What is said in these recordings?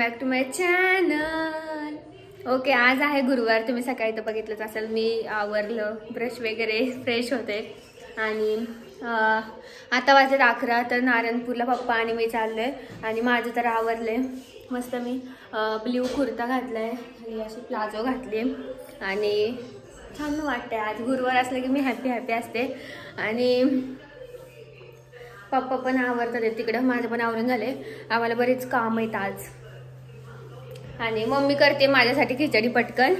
Back to my channel. Okay, आज आहे गुरुवार. तुम्ही सकाळी तर बघितलंच असेल. मी आवरलं, ब्रश वगैरे, फ्रेश होते आणि आता वाजत 11. तर नारायणपूरला पप्पा आणि मी चाललोय आणि माझं तर आवरलंय. मस्त मी ब्ल्यू कुर्ता घातलाय आणि अशी प्लाझो घातली आणि छान वाटतंय. आज गुरुवार असलं की मी हॅपी असते. आणि पप्पा पण आवरतात तिकडं, माझं पण आवरून झाले. आम्हाला बरेच काम आहेत आज. आणि मम्मी करते माझ्यासाठी खिचडी पटकन.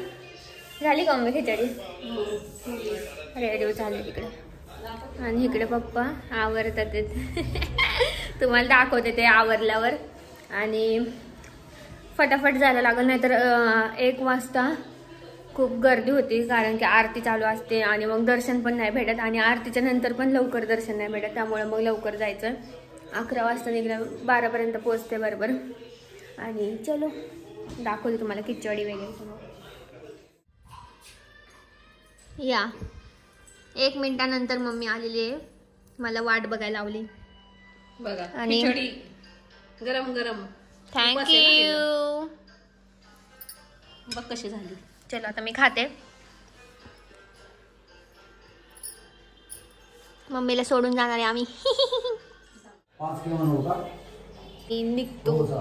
झाली का मम्मी खिचडी? रेडी झाली तिकडे. आणि इकडे पप्पा आवरतात. तुम्हाला दाखवते ते आवरल्यावर. आणि फटाफट जायला लागल, नाहीतर 1 वाजता खूप गर्दी होती, कारण की आरती चालू असते आणि मग दर्शन पण नाही भेटत. आणि आरतीच्या नंतर पण लवकर दर्शन नाही भेटत, त्यामुळे मग लवकर जायचं. 11 वाजता निघलं, 12पर्यंत पोचते बरोबर. आणि चलो दाखवते तुम्हाला खिचडी वगैरे सगळं. या 1 मिनिटानंतर मम्मी आलेली आहे, मला वाट बघायला लावली बघा. आणि खिचडी गरम गरम. थँक्यू. बघ कशी झाली. चलो आता मी खाते. मम्मीला सोडून जाणार आहे आम्ही. 5 किलो होता निघतो.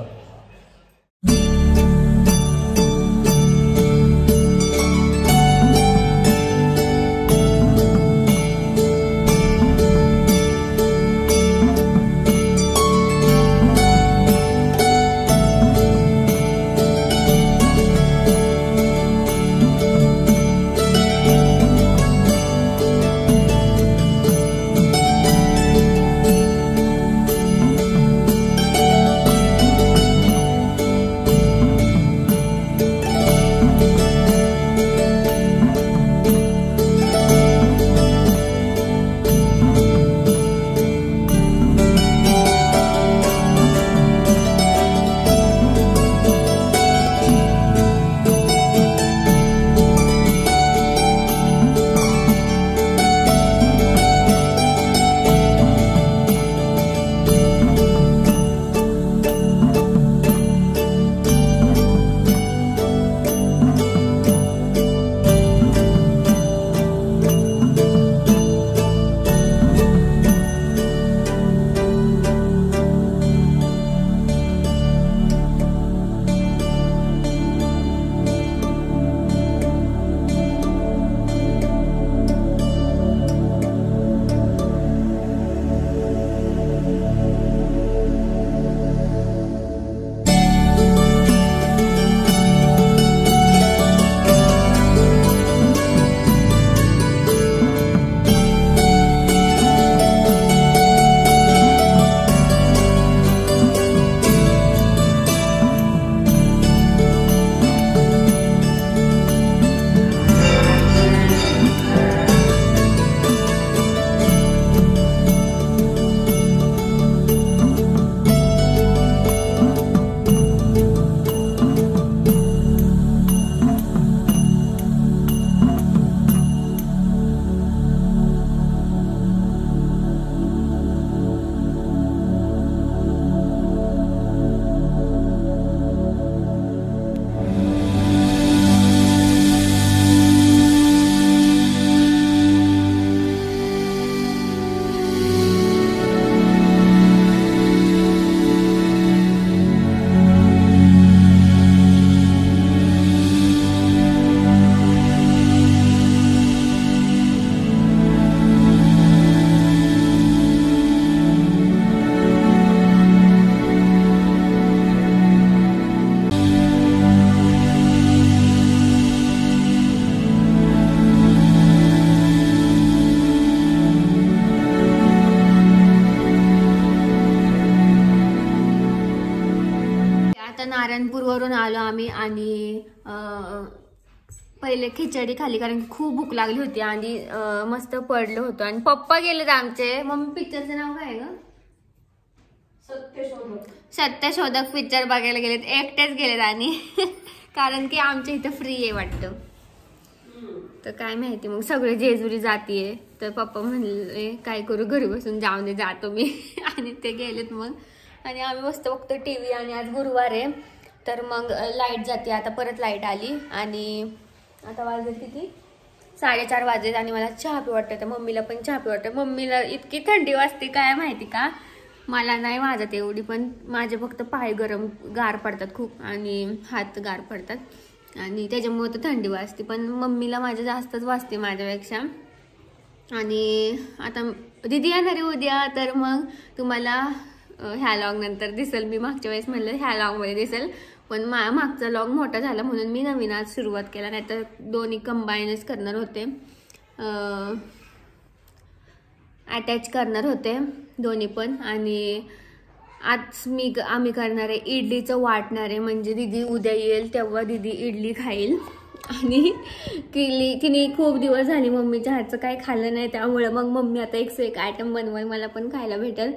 नारायणपूरवरून आलो आम्ही आणि पहिले खिचडी खाली, कारण की खूप भूक लागली होती आणि मस्त पडलो होतो. आणि पप्पा गेलेत आमचे. मम्मी पिक्चरचं नाव काय ग? सत्यशोधक पिक्चर बघायला गेलेत. एकटेच गेलेत आणि कारण की आमच्या इथं फ्री आहे वाटतं. तर काय माहिती मग सगळे जेजुरी जातीये. तर पप्पा म्हणले काय करू, घरी बसून जाऊन दे, जातो मी. आणि ते गेलेत मग. आणि आम्ही मस्त बघतो टीव्ही. आणि आज गुरुवार आहे तर मग लाईट जाते. आता परत लाईट आली आणि आता वाजले किती 4:30 वाजलेत आणि मला चहा पी वाटतं. तर मम्मीला पण चहा पी वाटतं. मम्मीला इतकी थंडी वाजते काय माहिती का, मला नाही वाजत एवढी, पण माझे फक्त पाय गार पडतात खूप आणि हात गार पडतात आणि त्याच्यामुळे तर थंडी वाजते. पण मम्मीला माझ्या जास्तच वाजते माझ्यापेक्षा. आणि आता दीदी येणार आहे उद्या, तर मग तुम्हाला ह्या लॉग नंतर दिसेल. मी मागच्या वेळेस म्हणलं ह्या लॉगमध्ये दिसेल, पण मागचा लॉग मोठा झाला म्हणून मी नवीन आज सुरुवात केला, नाहीतर दोन्ही कंबाईनच करणार होते, अटॅच करणार होते दोन्ही पण. आणि आज आम्ही करणार आहे इडलीचं वाटणार आहे, म्हणजे दीदी उद्या येईल तेव्हा दीदी इडली खाईल. आणि तिने खूप दिवस झाली मम्मीच्या हातचं काही खाल्लं नाही, त्यामुळे मग मम्मी आता एक आयटम बनवाय मला पण खायला भेटेल.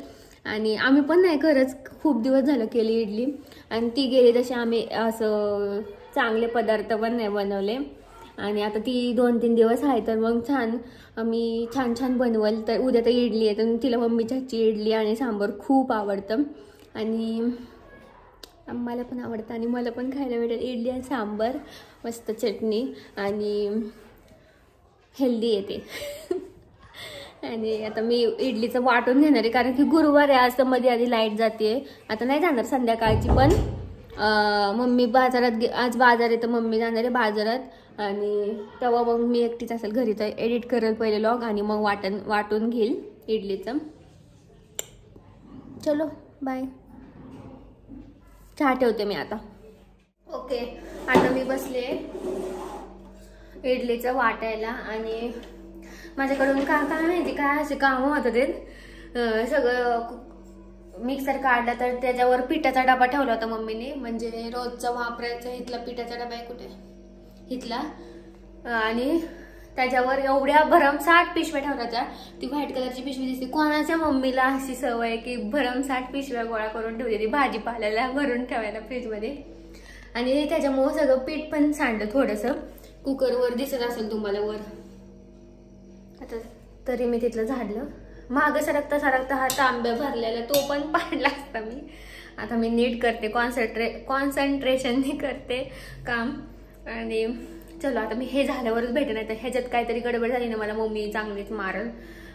आणि आम्ही पण नाही खरंच खूप दिवस झालं केली इडली, आणि ती गेली तशी आम्ही असं चांगले पदार्थ पण नाही बनवले. आणि आता ती 2-3 दिवस आहे, तर मग आम्ही छान बनवल. तर उद्या तर इडली आहे, तर तिला मम्मीच्या हातची इडली आणि सांबार खूप आवडतं आणि आम्हाला पण आवडतं आणि मला पण खायला भेटेल इडली आणि सांबार, मस्त चटणी आणि हेल्दी येते. आणि आता मी इडलीचं वाटून घेणार आहे, कारण की गुरुवार आहे आज, तर मध्ये आधी लाईट जाते. आता नाही जाणार संध्याकाळची, पण मम्मी बाजारात आज बाजार आहे, तर मम्मी जाणार आहे बाजारात आणि तेव्हा मग मी एकटीच असेल घरी, तर एडिट करेल पहिले लॉग आणि मग वाटून घेईल इडलीचं. चलो बाय, चहा ठेवते मी आता. ओके, आता मी बसले इडलीचं वाटायला आणि माझ्याकडून काय माहिती काय असे कामं होतं ते. सगळं मिक्सर काढला तर त्याच्यावर पिठाचा डबा ठेवला होता मम्मीने, म्हणजे रोजचा वापरायचा इथला पिठाचा डबा आहे कुठे इथला, आणि त्याच्यावर एवढ्या भरमसाठ पिशव्या ठेवण्याच्या. ती व्हाईट कलरची पिशवी दिसते. कोणाच्या मम्मीला अशी सवय की भरमसाठ पिशव्या गोळा करून ठेवते, ती भाजीपाल्याला भरून ठेवायला फ्रीजमध्ये. आणि त्याच्यामुळे सगळं पीठ पण सांडलं थोडंसं. कुकरवर दिसत असेल तुम्हाला वर. आता तरी मी तिथलं झाडलं. मागं सरकता हा तांब्या भरलेला तो पण पाडला असता मी. आता मी नीट करते, कॉन्सन्ट्रेशनने करते काम. आणि चलो आता मी हे झाल्यावरच भेटेल, नाही तर ह्याच्यात काहीतरी गडबड झाली ना मला मम्मी चांगलीच मारल.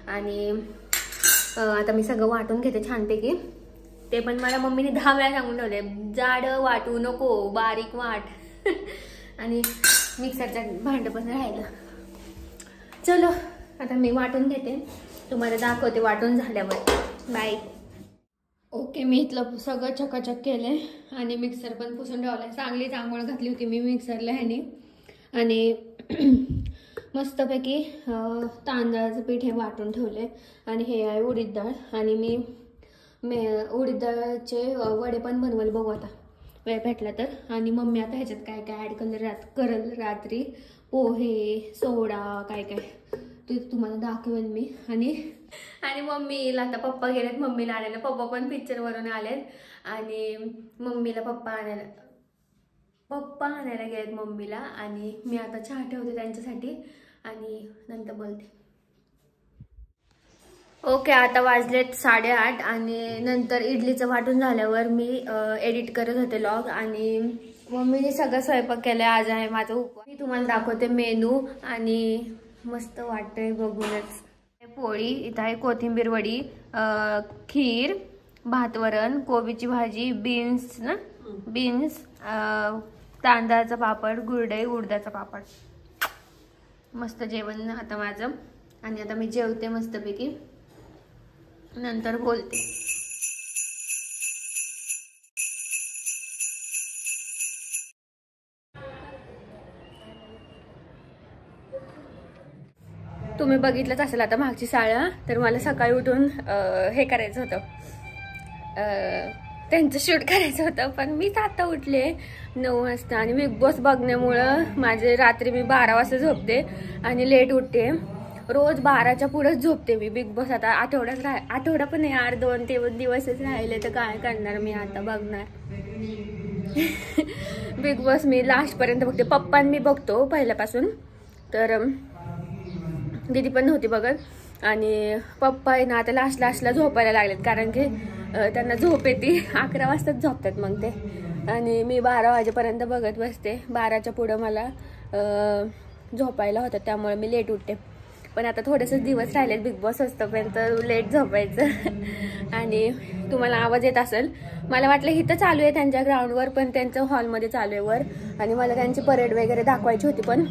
आणि आता मी सगळं वाटून घेते छानपैकी. ते पण मला मम्मीने 10 वेळा सांगून ठेवले, जाड वाटू नको, बारीक वाट. आणि मिक्सरच्या भांडं पण राहिलं. चलो आता मी वाटून घेते, तुम्हाला दाखवते वाटून झाल्यावर. बाय. ओके, मी इथलं सगळं चकाचक केलंय आणि मिक्सर पण पुसून ठेवलंय. चांगली आंघोळ घातली होती मी मिक्सरला ह्याने. आणि मस्तपैकी तांदळाचं पीठ हे वाटून ठेवले. आणि हे आहे उडीद डाळ. आणि मी उडीद डाळचे वडे पण बनवले, बघू आता वेळ भेटला तर. आणि मम्मी आता ह्याच्यात काय काय ॲड करल रात्री, पोहे, सोडा काय ते तुम्हाला दाखवेल मी. आणि मम्मीला आता पप्पा गेलेत मम्मीला आणायला. पप्पा पण पिक्चरवरून आलेत आणि मम्मीला पप्पा आणायला गेलेत मम्मीला. आणि मी आता चहा ठेवते त्यांच्यासाठी आणि नंतर बोलते. ओके, आता वाजलेत 8:30 आणि नंतर इडलीचं वाटून झाल्यावर मी एडिट करत होते लॉग. आणि मम्मीने सगळं स्वयंपाक केलाय. आज आहे माझा उपवास. मी तुम्हाला दाखवते मेनू. आणि मस्त वाटतंय बघूनच. पोळी, इथं आहे कोथिंबीर वडी, खीर, भात वरण, कोबीची भाजी, बीन्स, तांदळाचा पापड, गुरडे, उडदाचा पापड. मस्त जेवण आता माझं. आणि आता मी जेवते मस्तपैकी, नंतर बोलते. तुम्ही बघितलंच असेल आता मागची शाळा. तर मला सकाळी उठून हे करायचं होतं, त्यांचं शूट करायचं होतं, पण मीच आता उठले 9 वाजता. आणि बिग बॉस बघण्यामुळं माझे रात्री मी 12 वाजता झोपते आणि लेट उठते. रोज 12च्या पुढेच झोपते मी. बिग बॉस आता आठवडा पण नाही, 2 दिवसच राहिले, तर काय करणार मी आता बघणार. बिग बॉस मी लास्टपर्यंत बघते. पप्पा मी बघतो पहिल्यापासून, तर दीदी पण नव्हती बघत. आणि पप्पा आहे ना आता लास्टला झोपायला लागलेत, कारण की त्यांना झोप येते. 11 वाजताच झोपतात मग ते. आणि मी 12 वाजेपर्यंत बघत बसते. 12च्या पुढं मला झोपायला होतं, त्यामुळे मी लेट उठते. पण आता थोडेसे दिवस राहिलेत बिग बॉस असतोपर्यंत लेट झोपायचं. आणि तुम्हाला आवाज येत असेल, मला वाटलं इथं चालू आहे त्यांच्या ग्राउंडवर, पण त्यांचं हॉलमध्ये चालू आहे वर. आणि मला त्यांची परेड वगैरे दाखवायची होती, पण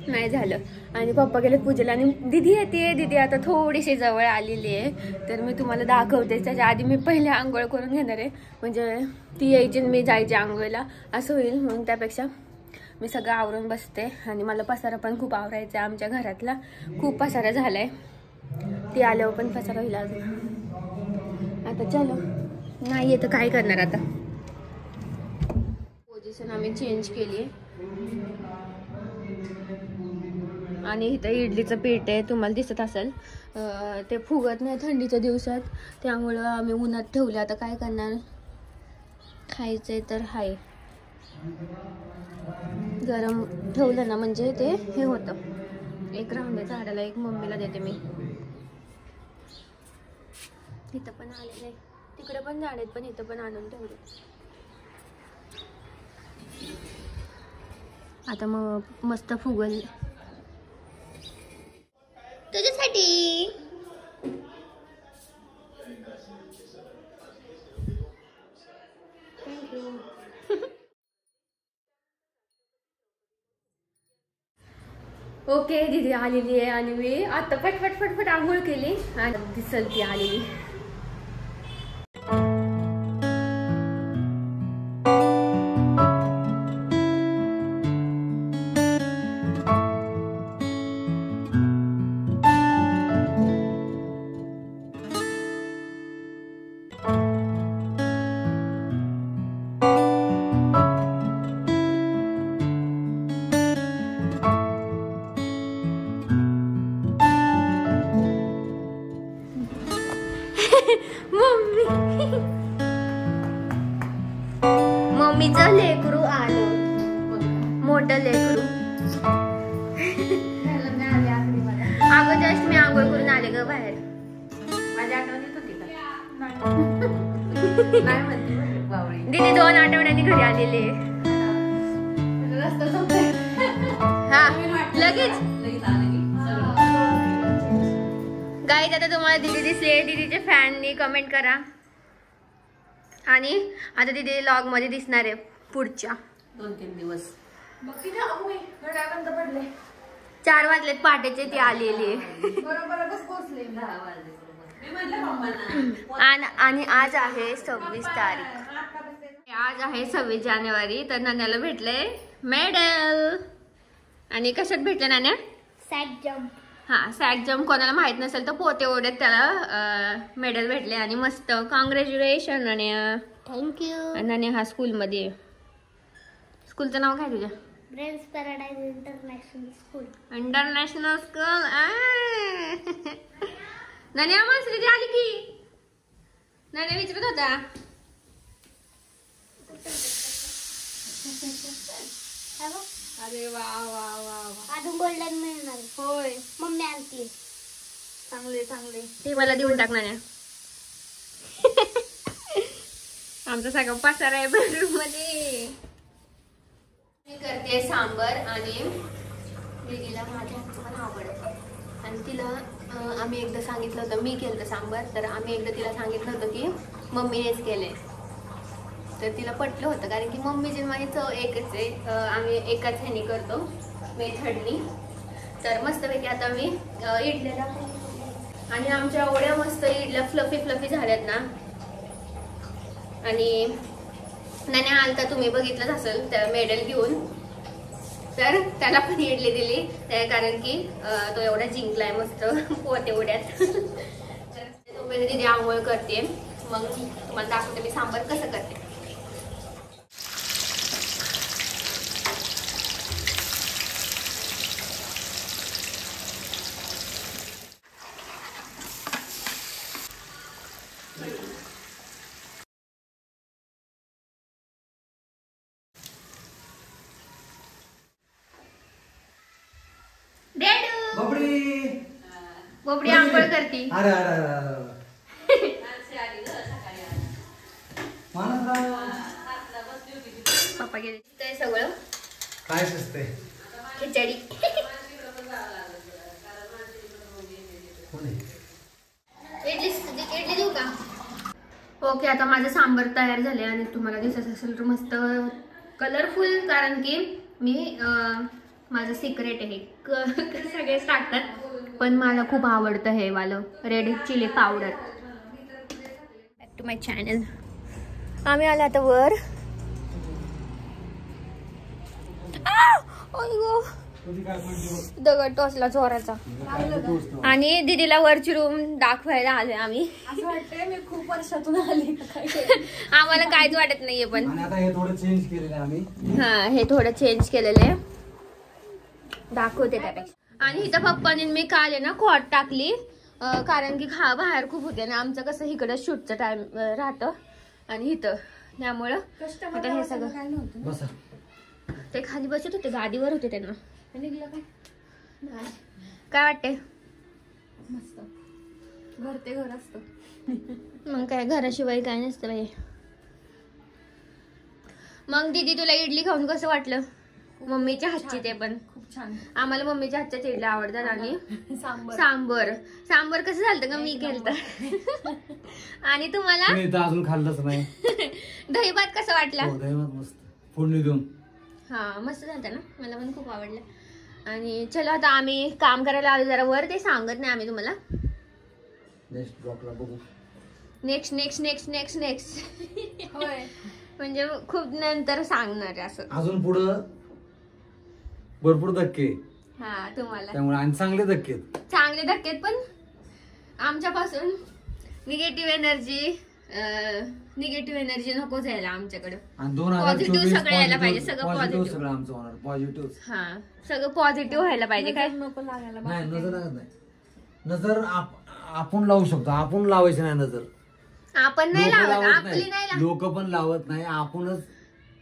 नाही झालं. आणि पप्पा गेले पूजेला. आणि दिदी येते, दिदी आता थोडीशी जवळ आलेली आहे, तर मी तुम्हाला दाखवते. त्याच्या आधी मी पहिले आंघोळ करून घेणार आहे, म्हणजे ती यायची मी जायची आंघोळीला असं होईल. म्हणून त्यापेक्षा मी सगळं आवरून बसते. आणि मला पसारा पण खूप आवरायचा आहे. आमच्या घरातला खूप पसारा झालाय, ती आल्यावर पण पसारा होईल अजून. आता चलो, नाही येतं काय करणार. आता पोझिशन आम्ही चेंज केली आहे. आणि इथं इडलीचं पीठ आहे, तुम्हाला दिसत असेल. ते फुगत नाही थंडीच्या दिवसात, त्यामुळं आम्ही उन्हात ठेवलं. आता काय करणार, खायचंय तर हाय. गरम ठेवलं ना म्हणजे ते हे होतं. एक राहून आहे झाडाला, एक मम्मीला देते मी. इथं पण आलेलं आहे, तिकडे पण झाड आहेत, पण इथं पण आणून ठेवले. आता मग मस्त फुगल तुझ्यासाठी. थँक्यू. ओके, दीदी आलेली आहे आणि मी आता फटफट फटफट आंघोळ केली आणि दिसल ती आलेली. मम्मीचं लेकरू आलं, मोठं लेकरू. अगं जस्ट मी आंघोळ करून आले ग बाहेर. माझ्या आठवणीत होती नाही म्हणते दीदी 2 आठवड्यांनी घरी आलेले. हा लगेच गाईज. आता तुम्हाला दीदी दिसले, दीदीचे फॅननी कमेंट करा. आणि आता दीदी लॉग मध्ये दिसणार आहे पुढच्या 2-3 दिवस. 4 वाजलेत पहाटेचे, ती आलेली. आणि आज आहे 26 तारीख. आज आहे 26 जानेवारी. तर नाण्याला भेटलंय मेडल. आणि कशात भेटलं नाण्या? Sack jump. हा, सॅक जम्प. कोणाला माहित नसेल तर पोते ओढ्यात त्याला मेडल भेटले. आणि मस्त कॉंग्रॅच्युलेशन नाण्या. थँक्यू. नाण्या हा स्कूलमध्ये. स्कूलचं नाव काय तुझ्या? Brains paradise international school. International school. नाण्या माणसं आली की नाण्या विचारत होता. अरे वा वा वा वा. अजून गोल्डन मिळणार. होय, मम्मी आणते. चांगले चांगले. ते मला देऊन टाक नाण्या. आमचा सगळा पसारा आहे बेडरूम मध्ये. मी करते सांबर आणि दीदीला माझ्या हातचं पण आवडतं. आणि तिला आम्ही एकदा सांगितलं होतं, मी केलं सांबर, तर आम्ही एकदा तिला सांगितलं होतं की मम्मीनेच केलंय. तर तिला पटलं होतं, कारण की मम्मीची माझी चव एकच आहे. आम्ही एकाच ह्यानी करतो, मेथडनी. तर मस्तपैकी आता मी इडल्याला. आणि आमच्या एवढ्या मस्त इडल्या फ्लफी फ्लफी झाल्यात ना. आणि नाण्या आलता, तुम्ही बघितलंच असेल त्या मेडल घेऊन. तर त्याला पण इडली दिली, कारण की तो एवढा जिंकलाय मस्त पोते उड्यात. तर तोपर्यंत दीदी आंघोळ करते, मग तुम्हाला दाखवते मी सांबार कसं करते. बोबडी आंघोळ करती. अरे अरे अरे माना पप्पा गेले ते सगळं काय शिजते खिचडी. इडली देऊ का? ओके, आता माझं सांबर तयार झाले आणि तुम्हाला दिसत असेल तर मस्त कलरफुल, कारण की मी माझं सिक्रेट आहे. सगळेच टाकतात पण मला खूप आवडतं हे वालं red chilli powder. Back to my channel. आम्ही आलो आता वर. दगड टोचला जोराचा आणि दीदीला वरची रूम दाखवायला आलोय आम्ही. असं वाटतंय मी खूप वर्षातून आली. आम्हाला काहीच वाटत नाहीये पण आणि आता हे थोडं चेंज केलेलं आहे आम्ही. हा, हे थोडं चेंज केलेलं आहे, दाखवते त्यापेक्षा. आणि इथं पप्पाने मी काल आहे ना कॉट टाकली, कारण की बाहेर खूप होते ना. आमचं कसं इकडं शूटचं टाइम राहतं आणि इथं त्यामुळं आता हे सगळं. बसा. ते खाली बसत होते, गादीवर होते त्यांना. काय वाटते? मस्त. घर ते घर असतं. मग काय, घराशिवाय काय नसतं बाई. मग दीदी तुला इडली खाऊन कसं वाटलं? मम्मीच्या हातची ते पण खूप छान. आम्हाला मम्मीच्या हातच्या इडल्या आवडतात. आणि सांबर सांबर कसं झालं का? मी केलं. आणि तुम्हाला मी तर अजून खाल्लंच नाही. दही भात कसा वाटला? हो, दही भात मस्त फोडणी देऊन. हा, मस्त झालं ना, मला पण खूप आवडलं. आणि चलो आता आम्ही काम करायला आलो जरा वर, ते सांगत नाही आम्ही तुम्हाला. नेक्स्ट ब्लॉकला बघू. Next next next next next होय. म्हणजे खूप नंतर सांगणार असं. अजून पुढं भरपूर धक्के, हा तुम्हाला त्यामुळे आणि चांगले धक्के आहेत. चांगले धक्के आहेत, पण आमच्यापासून निगेटिव्ह एनर्जी नको जायला आमच्याकडे. आणि पॉझिटिव्ह सगळं यायला पाहिजे, सगळं पॉझिटिव्ह. सगळं आमचं होणार पॉझिटिव्ह. हा, सगळं पॉझिटिव्ह व्हायला पाहिजे. काय नको लागायला. नाही, नजर लागत नाही. नजर आपण लावू शकतो, आपण लावायची नाही नजर. आपण नाही लावत, आपली नाही लावत. लोक पण लावत नाही, आपणच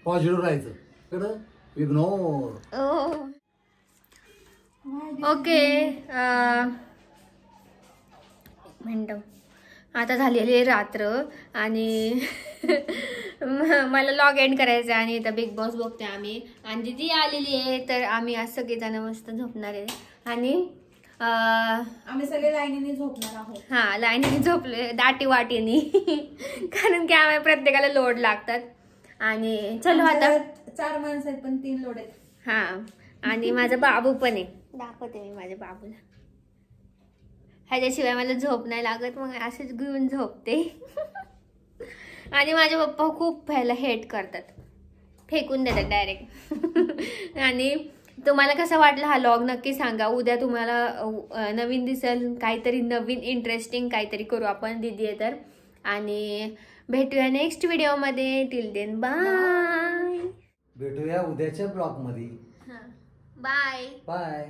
पॉझिटिव्ह राहायचं. कडं इग्नोर. ओके, मिनटं. आता झालेली आहे रात्र आणि मला लॉग एंड करायचं आहे आणि इथं बिग बॉस बघते आम्ही. आणि दीदी आलेली आहे, तर आम्ही आज सगळेजण मस्त झोपणार आहे. आणि आम्ही सगळे लाईनीने झोपणार आहोत. हा, लाईनीने झोपले, दाटी वाटीनी. कारण की आम्हाला प्रत्येकाला लोड लागतात. आणि चलो आता 4 माणसं आहेत पण 3 लोड आहेत. हा, आणि माझा बाबू पण आहे, दाखवते मी माझ्या बाबूला. ह्याच्याशिवाय मला झोप नाही लागत, मग असंच घेऊन झोपते. आणि माझे पप्पा खूप ह्याला हेट करतात, फेकून देतात डायरेक्ट. आणि तुम्हाला कसा वाटला हा लॉग नक्की सांगा. उद्या तुम्हाला नवीन दिसेल, काहीतरी नवीन इंटरेस्टिंग काहीतरी करू आपण, दीदी आहे तर. आणि भेटूया नेक्स्ट व्हिडिओमध्ये. Till then bye. भेटूया उद्याच्या ब्लॉग मध्ये. Bye bye.